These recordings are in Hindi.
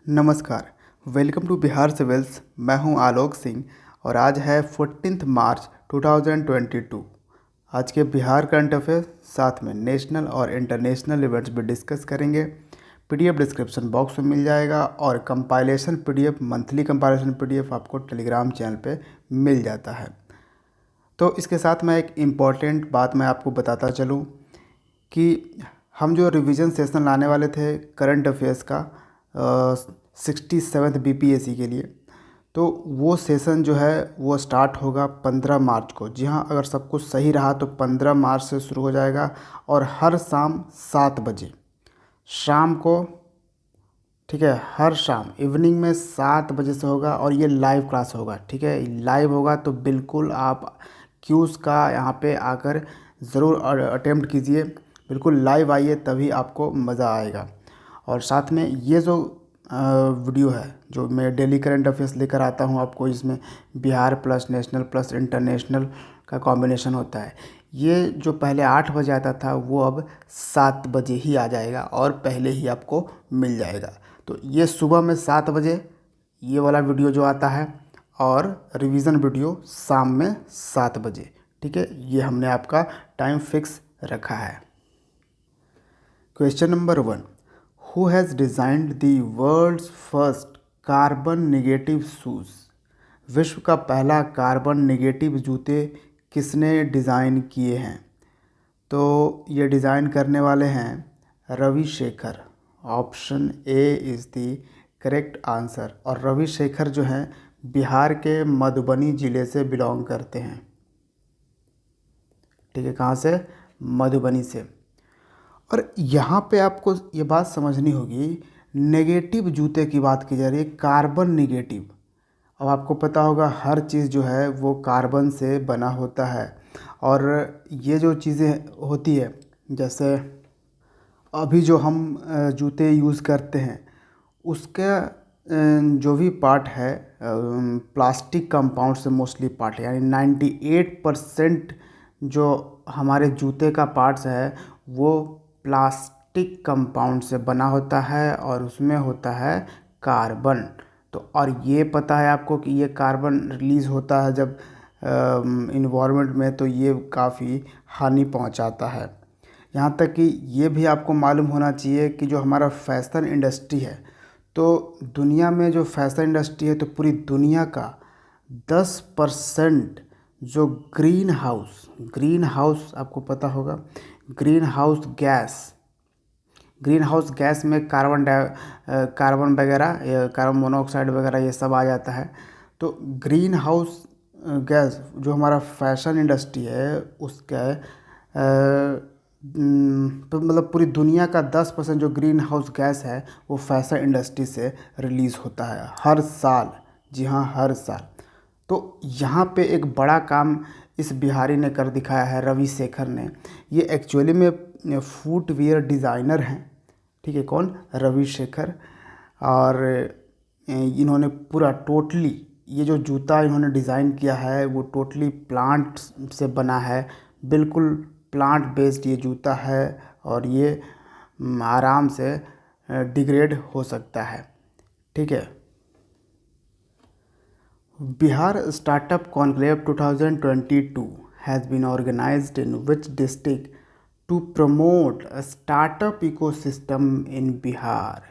नमस्कार। Welcome to Bihar civils. मैं हूं आलोक सिंह और आज है 14 मार्च 2022। आज के बिहार करंट अफेयर्स साथ में नेशनल और इंटरनेशनल इवेंट्स भी डिस्कस करेंगे। पीडीएफ डिस्क्रिप्शन बॉक्स में मिल जाएगा और compilation PDF, monthly compilation PDF आपको टेलीग्राम चैनल पे मिल जाता है। तो इसके साथ मैं एक इम्पॉर्टेंट बात मैं आपको बताता चलूँ कि हम जो रिवीजन सेशन लाने वाले थे करंट अफेयर्स का 67th बीपीएससी के लिए, तो वो सेशन जो है वो स्टार्ट होगा 15 मार्च को। जी हाँ, अगर सब कुछ सही रहा तो 15 मार्च से शुरू हो जाएगा और हर शाम 7 बजे शाम को, ठीक है, हर शाम इवनिंग में 7 बजे से होगा और ये लाइव क्लास होगा। ठीक है, लाइव होगा तो बिल्कुल आप क्यूज़ का यहाँ पे आकर ज़रूर अटेम्प्ट कीजिए। बिल्कुल लाइव आइए, तभी आपको मज़ा आएगा। और साथ में ये जो वीडियो है जो मैं डेली करंट अफेयर्स लेकर आता हूँ आपको, इसमें Bihar plus national plus international का कॉम्बिनेशन होता है। ये जो पहले 8 बजे आता था वो अब 7 बजे ही आ जाएगा और पहले ही आपको मिल जाएगा। तो ये सुबह में 7 बजे ये वाला वीडियो जो आता है और रिवीजन वीडियो शाम में 7 बजे। ठीक है, ये हमने आपका टाइम फिक्स रखा है। Question number 1, who has designed the world's first carbon negative shoes? विश्व का पहला कार्बन नेगेटिव जूते किसने डिज़ाइन किए हैं? तो ये डिज़ाइन करने वाले हैं Ravishekhar. Option A is the correct answer. और रविशेखर जो हैं बिहार के मधुबनी ज़िले से बिलोंग करते हैं। ठीक है, कहाँ से? मधुबनी से। और यहाँ पे आपको ये बात समझनी होगी, नेगेटिव जूते की बात की जा रही है, कार्बन नेगेटिव। अब आपको पता होगा हर चीज़ जो है वो कार्बन से बना होता है और ये जो चीज़ें होती है, जैसे अभी जो हम जूते यूज़ करते हैं उसका जो भी पार्ट है प्लास्टिक कंपाउंड से मोस्टली पार्ट है, यानी 98% जो हमारे जूते का पार्ट्स है वो प्लास्टिक कंपाउंड से बना होता है और उसमें होता है कार्बन। तो और ये पता है आपको कि ये कार्बन रिलीज़ होता है जब इन्वायरमेंट में, तो ये काफ़ी हानि पहुंचाता है। यहाँ तक कि ये भी आपको मालूम होना चाहिए कि जो हमारा फैशन इंडस्ट्री है, तो दुनिया में जो फैशन इंडस्ट्री है तो पूरी दुनिया का 10% जो ग्रीन हाउस आपको पता होगा, ग्रीन हाउस गैस में कार्बन वगैरह, कार्बन मोनोऑक्साइड वगैरह ये सब आ जाता है। तो ग्रीन हाउस गैस जो हमारा फैशन इंडस्ट्री है उसका तो मतलब पूरी दुनिया का 10% जो ग्रीन हाउस गैस है वो फैशन इंडस्ट्री से रिलीज़ होता है हर साल। जी हाँ, हर साल। तो यहाँ पे एक बड़ा काम इस बिहारी ने कर दिखाया है, रविशेखर ने। ये एक्चुअली में फुटवियर डिज़ाइनर हैं। ठीक है, कौन? रविशेखर। और इन्होंने पूरा टोटली ये जो जूता इन्होंने डिज़ाइन किया है वो टोटली प्लांट से बना है। बिल्कुल प्लांट बेस्ड ये जूता है और ये आराम से डिग्रेड हो सकता है। ठीक है। Bihar startup conclave 2022 has been organized in which district to promote a startup ecosystem in Bihar?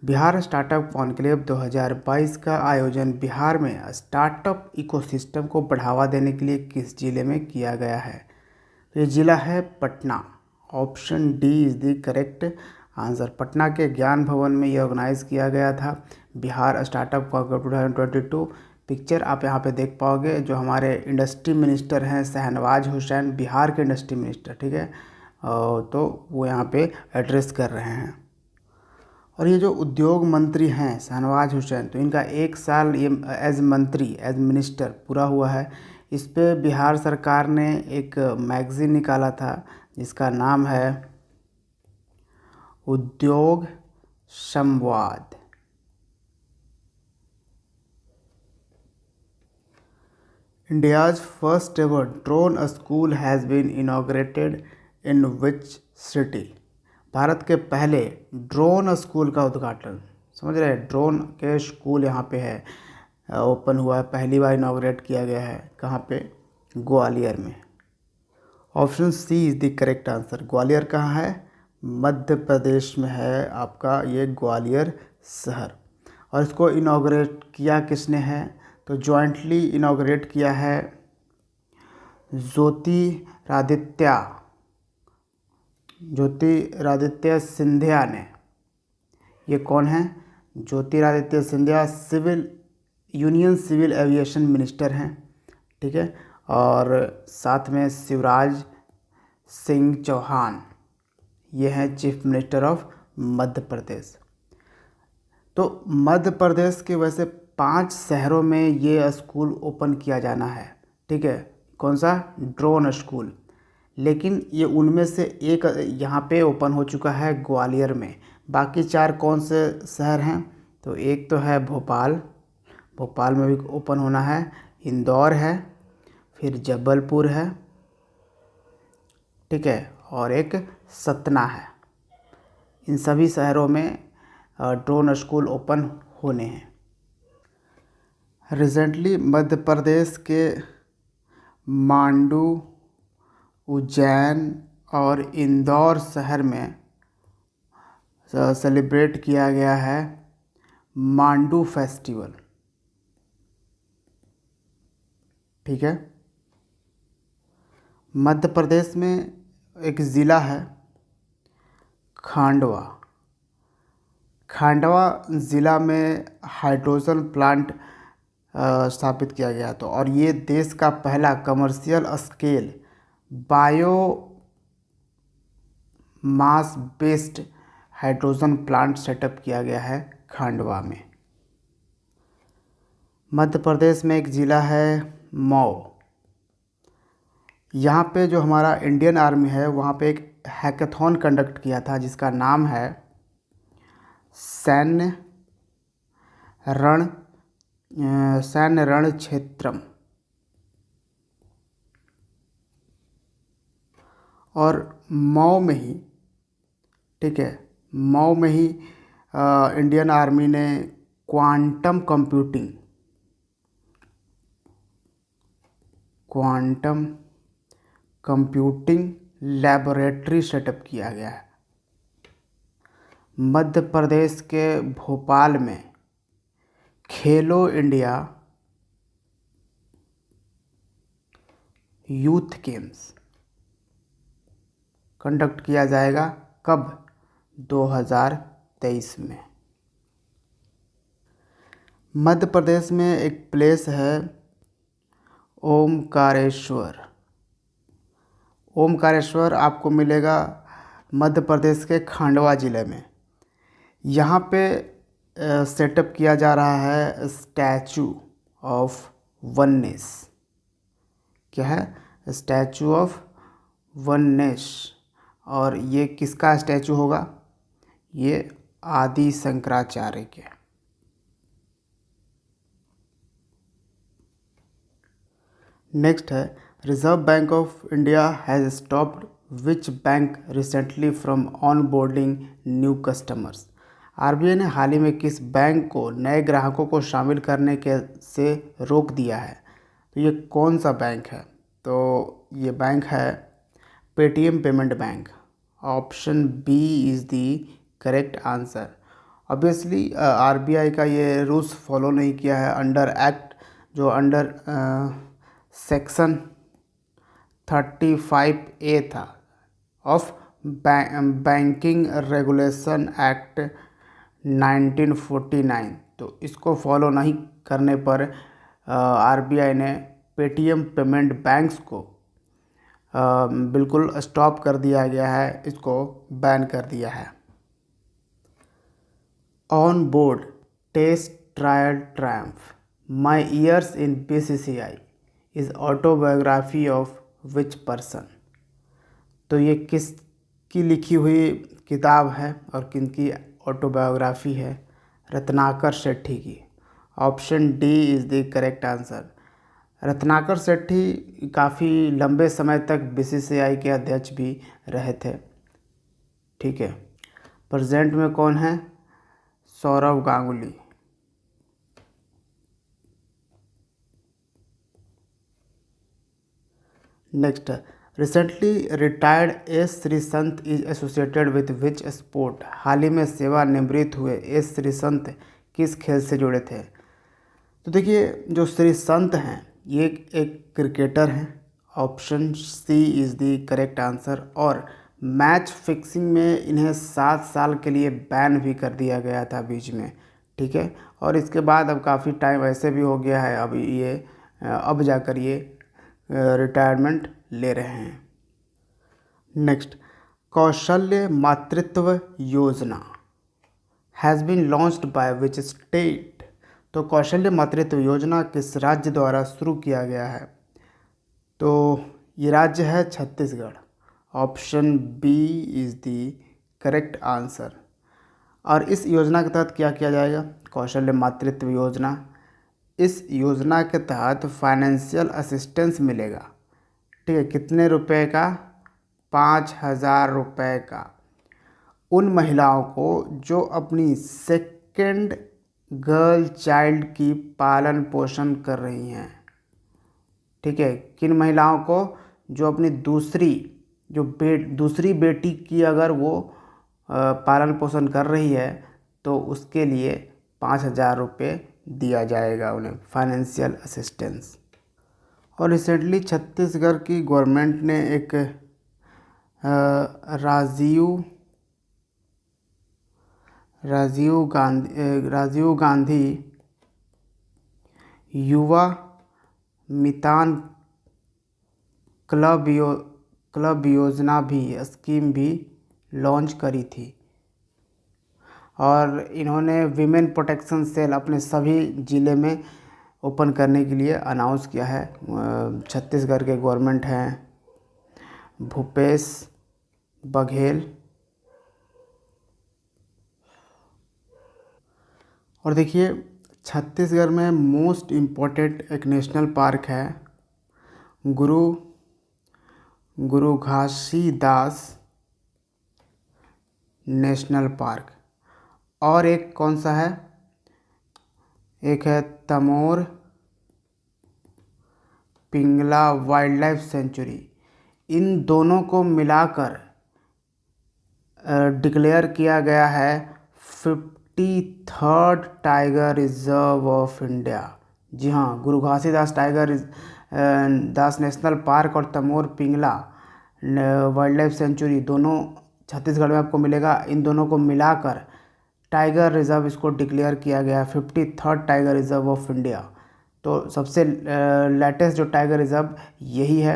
Bihar startup conclave 2022 का आयोजन बिहार में स्टार्टअप इकोसिस्टम को बढ़ावा देने के लिए किस जिले में किया गया है? तो ये ज़िला है Patna. Option D is the correct answer. Patna के ज्ञान भवन में ये ऑर्गेनाइज़ किया गया था बिहार स्टार्टअप कॉन्क्लेव 2022। पिक्चर आप यहाँ पे देख पाओगे, जो हमारे इंडस्ट्री मिनिस्टर हैं शहनवाज हुसैन, बिहार के इंडस्ट्री मिनिस्टर। ठीक है, तो वो यहाँ पे एड्रेस कर रहे हैं। और ये जो उद्योग मंत्री हैं शहनवाज हुसैन, तो इनका 1 साल ये एज मिनिस्टर पूरा हुआ है। इस पे बिहार सरकार ने एक मैगज़ीन निकाला था जिसका नाम है उद्योग संवाद। India's first ever drone school has been inaugurated in which city? Bharat के पहले ड्रोन स्कूल का उद्घाटन समझ रहे हैं। ड्रोन के स्कूल यहाँ पे है, ओपन हुआ है, पहली बार इनाग्रेट किया गया है। कहाँ पे? ग्वालियर में। Option C is the correct answer. Gwalior कहाँ है? मध्य प्रदेश में है आपका ये ग्वालियर शहर। और इसको इनाग्रेट किया किसने है? तो जॉइंटली इनाग्रेट किया है ज्योतिरादित्य सिंधिया ने। ये कौन है? Jyotiraditya Scindia union civil aviation minister हैं, ठीक है। और साथ में शिवराज सिंह चौहान, ये हैं chief minister of Madhya Pradesh. तो मध्य प्रदेश के वैसे 5 शहरों में ये स्कूल ओपन किया जाना है, ठीक है। कौन सा? Drone school. लेकिन ये उनमें से एक यहाँ पे ओपन हो चुका है ग्वालियर में। बाकी 4 कौन से शहर हैं? तो एक तो है भोपाल में भी ओपन होना है, इंदौर है, फिर जबलपुर है, ठीक है, और एक सतना है। इन सभी शहरों में ड्रोन स्कूल ओपन होने हैं। रिसेंटली मध्य प्रदेश के मांडू, उज्जैन और इंदौर शहर में सेलिब्रेट किया गया है मांडू फेस्टिवल, ठीक है। मध्य प्रदेश में एक ज़िला है खांडवा ज़िला में हाइड्रोजन प्लांट स्थापित किया गया। तो और ये देश का पहला कमर्शियल स्केल बायो मास बेस्ड हाइड्रोजन प्लांट सेटअप किया गया है खांडवा में। मध्य प्रदेश में एक ज़िला है मऊ। यहाँ पे जो हमारा इंडियन आर्मी है वहाँ पे एक हैकाथॉन कंडक्ट किया था जिसका नाम है सैन्य रण क्षेत्रम। और मऊ में ही, ठीक है, मऊ में ही इंडियन आर्मी ने क्वांटम कंप्यूटिंग लैबोरेटरी सेटअप किया गया है। मध्य प्रदेश के भोपाल में खेलो इंडिया यूथ गेम्स कंडक्ट किया जाएगा। कब? 2023 में। मध्य प्रदेश में एक प्लेस है ओमकारेश्वर आपको मिलेगा मध्य प्रदेश के खंडवा ज़िले में। यहाँ पे सेटअप किया जा रहा है स्टैचू ऑफ वननेस। क्या है? Statue of oneness. और ये किसका स्टैचू होगा? ये आदि शंकराचार्य के। नेक्स्ट है reserve bank of India has stopped which bank recently from on boarding new customers. RBI ने हाल ही में किस बैंक को नए ग्राहकों को शामिल करने के से रोक दिया है? तो ये कौन सा बैंक है? तो ये बैंक है Paytm payment bank. Option B is the correct answer. Obviously RBI का ये रूल्स फॉलो नहीं किया है अंडर एक्ट, जो अंडर सेक्शन 35A था ऑफ बैंकिंग रेगुलेशन एक्ट 1949। तो इसको फॉलो नहीं करने पर आरबीआई ने पेटीएम पेमेंट बैंक्स को बिल्कुल स्टॉप कर दिया गया है, इसको बैन कर दिया है। On board test trial triumph my years in BCCI is autobiography of which person. तो ये किसकी लिखी हुई किताब है और किनकी ऑटोबायोग्राफी है? रत्नाकर सेठी की। Option D is the correct answer. Ratnakar Sethi काफ़ी लंबे समय तक बीसीसीआई के अध्यक्ष भी रहे थे, ठीक है। प्रेजेंट में कौन है? Sourav Ganguly. Next, recently retired S Sreesanth is associated with which sport. हाल ही में सेवानिवृत्त हुए एस श्रीसंत किस खेल से जुड़े थे? तो देखिए, जो श्रीसंत हैं ये एक क्रिकेटर हैं। Option C is the correct answer. और मैच फिक्सिंग में इन्हें 7 साल के लिए बैन भी कर दिया गया था बीच में, ठीक है। और इसके बाद अब काफ़ी टाइम ऐसे भी हो गया है, अब जाकर ये रिटायरमेंट ले रहे हैं। Next, Kaushalya Matritva Yojana has been launched by which state. तो कौशल्य मातृत्व योजना किस राज्य द्वारा शुरू किया गया है? तो ये राज्य है Chhattisgarh. Option B is the correct answer. और इस योजना के तहत क्या किया जाएगा? कौशल्य मातृत्व योजना, इस योजना के तहत फाइनेंशियल असिस्टेंस मिलेगा, ठीक है। कितने रुपए का? 5,000 रुपये का, उन महिलाओं को जो अपनी सेकेंड गर्ल चाइल्ड की पालन पोषण कर रही हैं, ठीक है। किन महिलाओं को? जो अपनी दूसरी बेटी की अगर वो पालन पोषण कर रही है तो उसके लिए 5,000 रुपये दिया जाएगा उन्हें, फाइनेंशियल असिस्टेंस। और रिसेंटली छत्तीसगढ़ की गवर्नमेंट ने एक राजीव गांधी युवा मितान क्लब योजना भी, स्कीम भी लॉन्च करी थी। और इन्होंने विमेन प्रोटेक्शन सेल अपने सभी ज़िले में ओपन करने के लिए अनाउंस किया है। छत्तीसगढ़ के गवर्नमेंट हैं भूपेश बघेल। और देखिए, छत्तीसगढ़ में मोस्ट इम्पोर्टेंट एक नेशनल पार्क है गुरु घासीदास नेशनल पार्क। और एक कौन सा है? एक है Tamor Pingla wild life sanctuary. इन दोनों को मिलाकर डिक्लेयर किया गया है 53rd tiger reserve of India. जी हाँ, गुरु घासीदास दास नेशनल पार्क और Tamor Pingla wild life sanctuary दोनों छत्तीसगढ़ में आपको मिलेगा। इन दोनों को मिलाकर टाइगर रिजर्व इसको डिक्लेयर किया गया 53rd tiger reserve of India. तो सबसे लेटेस्ट जो टाइगर रिजर्व यही है।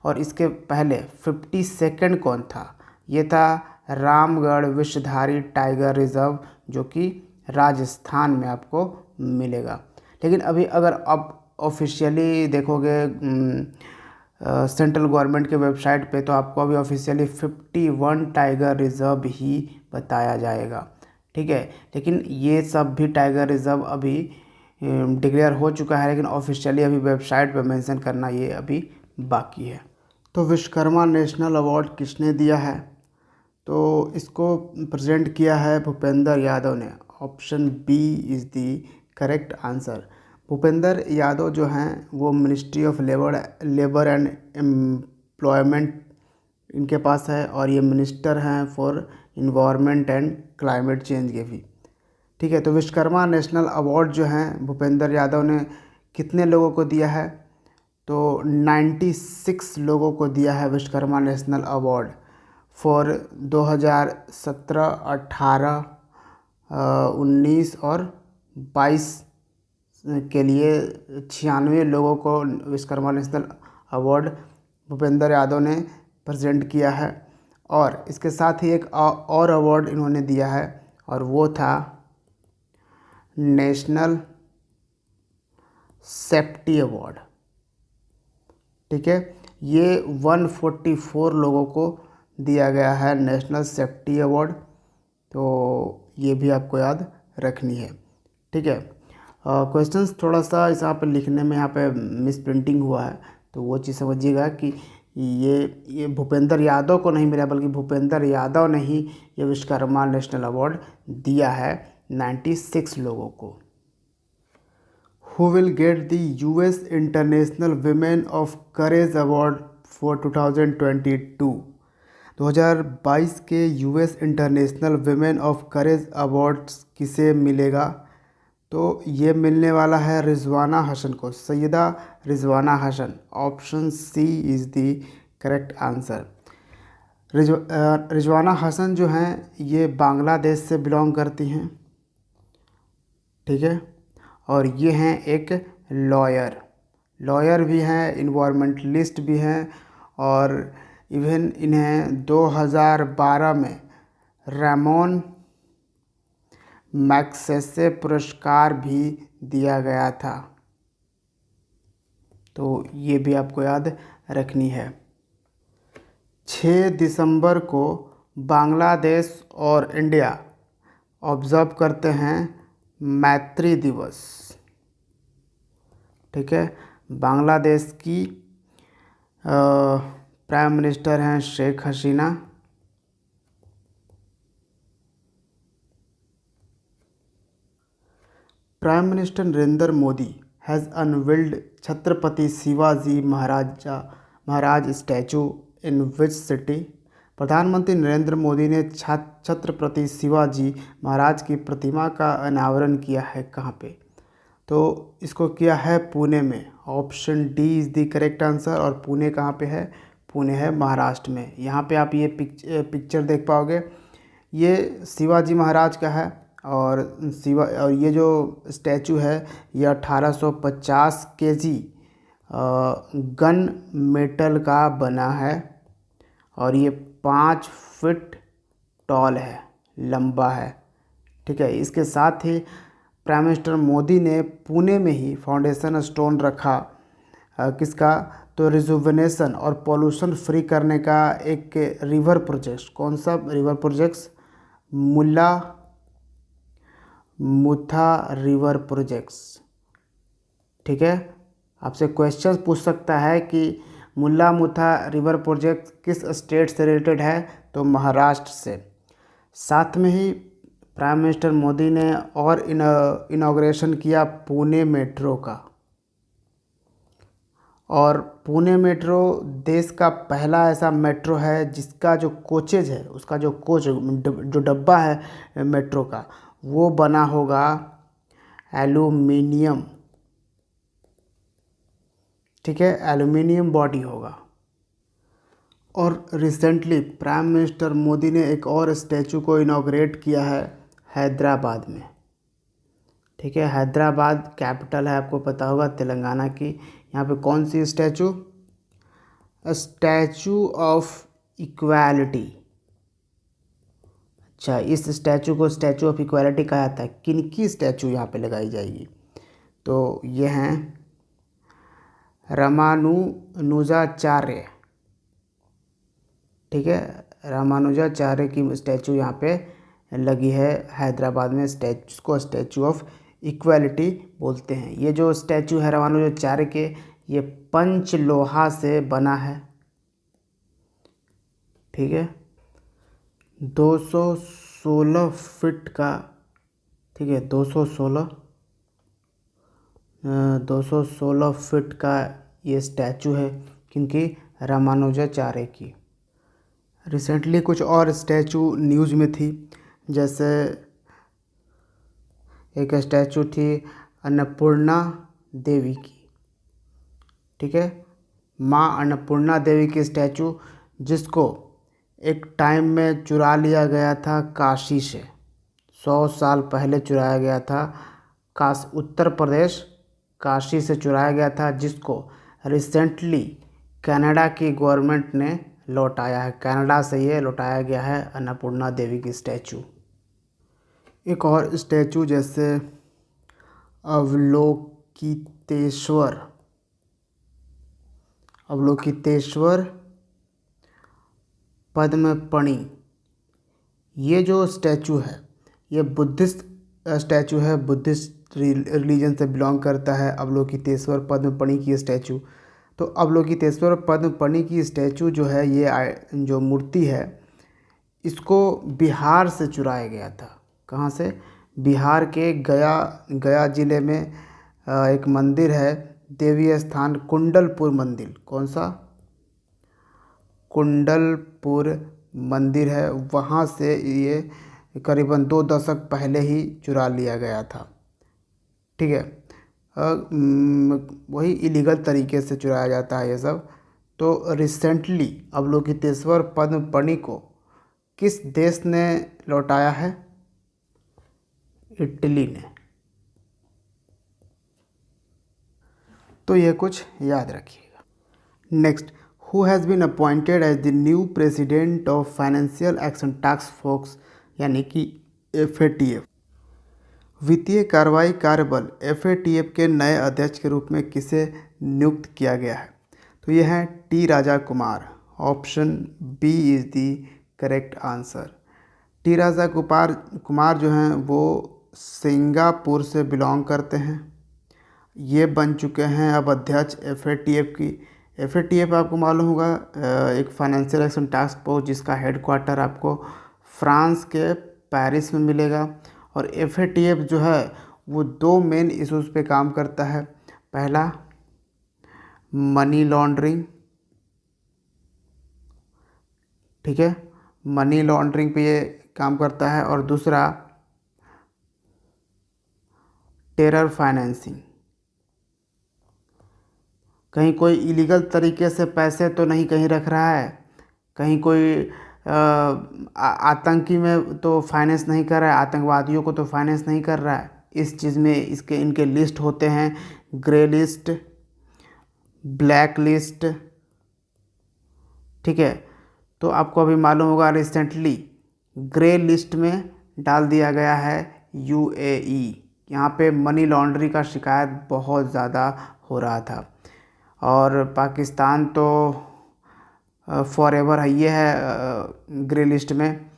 और इसके पहले 52nd कौन था? ये था रामगढ़ विषधारी टाइगर रिजर्व, जो कि राजस्थान में आपको मिलेगा। लेकिन अभी अगर आप ऑफिशियली देखोगे सेंट्रल गवर्नमेंट के वेबसाइट पे, तो आपको अभी ऑफिशियली 51 टाइगर रिजर्व ही बताया जाएगा, ठीक है। लेकिन ये सब भी टाइगर रिजर्व अभी डिक्लेयर हो चुका है, लेकिन ऑफिशियली अभी वेबसाइट पे मेंशन करना ये अभी बाकी है। तो विश्वकर्मा नेशनल अवार्ड किसने दिया है? तो इसको प्रेजेंट किया है भूपेंद्र यादव ने। Option B is the correct answer. Bhupender Yadav जो हैं वो ministry of labour and employment इनके पास है, और ये मिनिस्टर हैं for environment and climate change के भी, ठीक है। तो विश्वकर्मा नेशनल अवार्ड जो हैं भूपेंद्र यादव ने कितने लोगों को दिया है? तो 96 लोगों को दिया है विश्वकर्मा नेशनल अवार्ड फॉर 2017, 18, 19 और 22 के लिए 96 लोगों को विश्वकर्मा नेशनल अवार्ड भूपेंद्र यादव ने प्रेजेंट किया है। और इसके साथ ही एक और अवार्ड इन्होंने दिया है, और वो था नेशनल सेफ्टी अवार्ड, ठीक है। ये 144 लोगों को दिया गया है नेशनल सेफ्टी अवार्ड। तो ये भी आपको याद रखनी है, ठीक है। क्वेश्चंस थोड़ा सा यहाँ पे लिखने में यहाँ पे मिस प्रिंटिंग हुआ है, तो वो चीज़ समझिएगा कि ये भूपेंद्र यादव को नहीं मिला, बल्कि भूपेंद्र यादव ने ही ये विश्वकर्मा नेशनल अवार्ड दिया है 96 लोगों को। Who will get the US international women of courage award for 2022? 2022 के US international women of courage awards किसे मिलेगा? तो ये मिलने वाला है रिजवाना हसन को, Syeda Rizwana Hasan. Option C is the correct answer. Rizwana Hasan जो हैं ये बांग्लादेश से बिलोंग करती हैं, ठीक है, और ये हैं एक लॉयर भी हैं, इन्वायरमेंटलिस्ट भी हैं, और इवन इन्हें 2012 में रामोन मैग्सेसे पुरस्कार भी दिया गया था। तो ये भी आपको याद रखनी है। 6 दिसंबर को बांग्लादेश और इंडिया ऑब्ज़र्व करते हैं मैत्री दिवस, ठीक है। बांग्लादेश की प्राइम मिनिस्टर हैं Sheikh Hasina, prime minister Narendra Modi has unveiled Chhatrapati Shivaji Maharaj statue in which city? प्रधानमंत्री नरेंद्र मोदी ने छत्रपति शिवाजी महाराज की प्रतिमा का अनावरण किया है कहाँ पे? तो इसको किया है पुणे में। Option D is the correct answer. और पुणे कहाँ पे है? पुणे है महाराष्ट्र में। यहाँ पे आप ये पिक्चर देख पाओगे, ये शिवाजी महाराज का है, और ये जो स्टैचू है ये 1850 केजी गन मेटल का बना है, और ये 5 फीट टॉल है, लंबा है, ठीक है। इसके साथ ही प्राइम मिनिस्टर मोदी ने पुणे में ही फाउंडेशन स्टोन रखा किसका? तो रिजुविनेशन और पोल्यूशन फ्री करने का एक रिवर प्रोजेक्ट। कौन सा रिवर प्रोजेक्ट्स? मुल्ला मुथा रिवर प्रोजेक्ट्स, ठीक है। आपसे क्वेश्चन पूछ सकता है कि मुल्ला मुथा रिवर प्रोजेक्ट किस स्टेट से रिलेटेड है? तो महाराष्ट्र से। साथ में ही प्राइम मिनिस्टर मोदी ने और इनॉग्रेशन किया पुणे मेट्रो का, और पुणे मेट्रो देश का पहला ऐसा मेट्रो है जिसका जो कोचेज है, उसका जो कोच जो डब्बा है मेट्रो का, वो बना होगा एल्यूमिनियम, ठीक है, एल्यूमिनियम बॉडी होगा। और रिसेंटली प्राइम मिनिस्टर मोदी ने एक और स्टैचू को इनॉग्रेट किया है हैदराबाद में, ठीक है। हैदराबाद कैपिटल है, आपको पता होगा, तेलंगाना की। यहाँ पे कौन सी स्टैचू? Statue of equality. अच्छा, इस स्टैचू को स्टैचू ऑफ इक्वालिटी कहा जाता है। किनकी स्टैचू यहाँ पे लगाई जाएगी? तो ये हैं रामानुजाचार्य, ठीक है, रामानुजाचार्य की स्टैचू यहाँ पे लगी है हैदराबाद में। को स्टैचू ऑफ इक्वालिटी बोलते हैं। ये जो स्टैचू है रामानुजाचार्य के, ये पंच लोहा से बना है, ठीक है, 216 फीट का, ठीक है, 216 फीट का ये स्टैचू है, क्योंकि रामानुजाचार्य की। रिसेंटली कुछ और स्टैचू न्यूज़ में थी, जैसे एक स्टैचू थी अन्नपूर्णा देवी की, ठीक है, माँ अन्नपूर्णा देवी की स्टैचू, जिसको एक टाइम में चुरा लिया गया था काशी से। 100 साल पहले चुराया गया था, उत्तर प्रदेश काशी से चुराया गया था, जिसको रिसेंटली कनाडा की गवर्नमेंट ने लौटाया है। कनाडा से ये लौटाया गया है अन्नपूर्णा देवी की स्टैचू। एक और स्टैचू जैसे अवलोकितेश्वर पद्मपणि, ये जो स्टैचू है ये बुद्धिस्ट स्टैचू है, बुद्धिस्ट रिलीजन से बिलोंग करता है अवलोकितेश्वर पद्मपणि की स्टैचू। तो अवलोकितेश्वर पद्मपणि की स्टैचू जो है, ये जो मूर्ति है, इसको बिहार से चुराया गया था। कहाँ से? बिहार के गया गया जिले में एक मंदिर है, देवी स्थान कुंडलपुर मंदिर। कौन सा? कुंडलपुर मंदिर है, वहाँ से ये करीबन 2 दशक पहले ही चुरा लिया गया था। ठीक है। वही इलीगल तरीके से चुराया जाता है ये सब। तो रिसेंटली अवलोकितेश्वर पद्मपणि को किस देश ने लौटाया है? इटली ने। तो ये कुछ याद रखिएगा। Next, who has been appointed as the new president of financial action task force, यानी कि FATF। वित्तीय कार्रवाई कार्यबल FATF के नए अध्यक्ष के रूप में किसे नियुक्त किया गया है? तो यह है T Raja Kumar. Option B is the correct answer. T Raja Kumar जो हैं वो सिंगापुर से बिलोंग करते हैं। ये बन चुके हैं अब अध्यक्ष FATF की। FATF आपको मालूम होगा एक फाइनेंशियल एक्शन टास्क फोर्स जिसका हेडक्वार्टर आपको फ्रांस के पेरिस में मिलेगा। और FATF जो है वो 2 मेन इश्यूज़ पे काम करता है। पहला मनी लॉन्ड्रिंग, ठीक है, मनी लॉन्ड्रिंग पे ये काम करता है। और दूसरा टेरर फाइनेंसिंग, कहीं कोई इलीगल तरीके से पैसे तो नहीं कहीं रख रहा है, कहीं कोई आतंकी में तो फाइनेंस नहीं कर रहा है, आतंकवादियों को तो फाइनेंस नहीं कर रहा है। इस चीज़ में इनके लिस्ट होते हैं, ग्रे लिस्ट, ब्लैक लिस्ट। ठीक है। तो आपको अभी मालूम होगा रिसेंटली ग्रे लिस्ट में डाल दिया गया है UAE। यहाँ पे मनी लॉन्ड्रिंग का शिकायत बहुत ज़्यादा हो रहा था। और पाकिस्तान तो फॉरएवर है, ये है ग्रे लिस्ट में।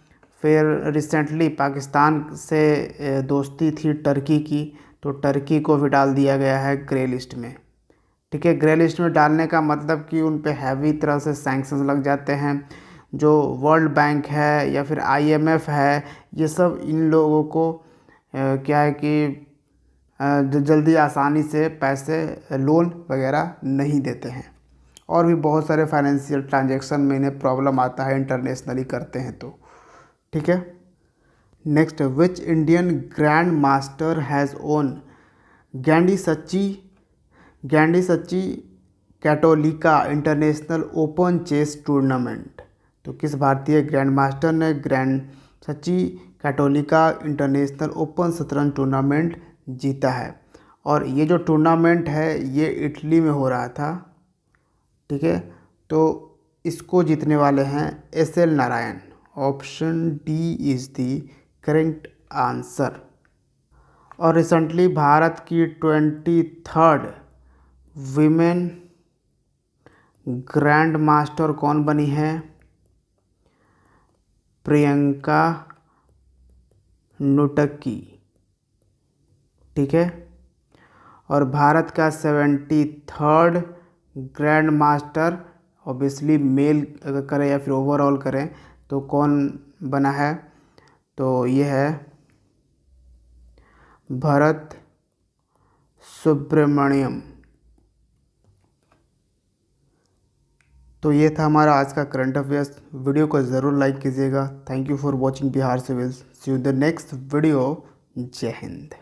फिर रिसेंटली पाकिस्तान से दोस्ती थी टर्की की, तो टर्की को भी डाल दिया गया है ग्रे लिस्ट में। ठीक है। ग्रे लिस्ट में डालने का मतलब कि उन पे हैवी तरह से सैंक्शंस लग जाते हैं। जो वर्ल्ड बैंक है या फिर IMF है, ये सब इन लोगों को क्या है कि जल्दी आसानी से पैसे लोन वगैरह नहीं देते हैं। और भी बहुत सारे फाइनेंशियल ट्रांजैक्शन में इन्हें प्रॉब्लम आता है इंटरनेशनली करते हैं तो। ठीक है। Next, which Indian grandmaster has won grand sachi catolica international open chess tournament? तो किस भारतीय ग्रैंड मास्टर ने grand sachi catolica international open शतरंज टूर्नामेंट जीता है? और ये जो टूर्नामेंट है ये इटली में हो रहा था। ठीक है। तो इसको जीतने वाले हैं SL Narayan. Option D is the correct answer. और रिसेंटली भारत की 23rd वीमेन ग्रैंड मास्टर कौन बनी है? प्रियंका नुटक्की। ठीक है। और भारत का 73rd grand master obviously mail अगर करें या फिर ओवरऑल करें तो कौन बना है? तो ये है भरत सुब्रमण्यम। तो ये था हमारा आज का करंट अफेयर्स। वीडियो को ज़रूर लाइक कीजिएगा। Thank you for watching Bihar civils. See you the next video. जय हिंद।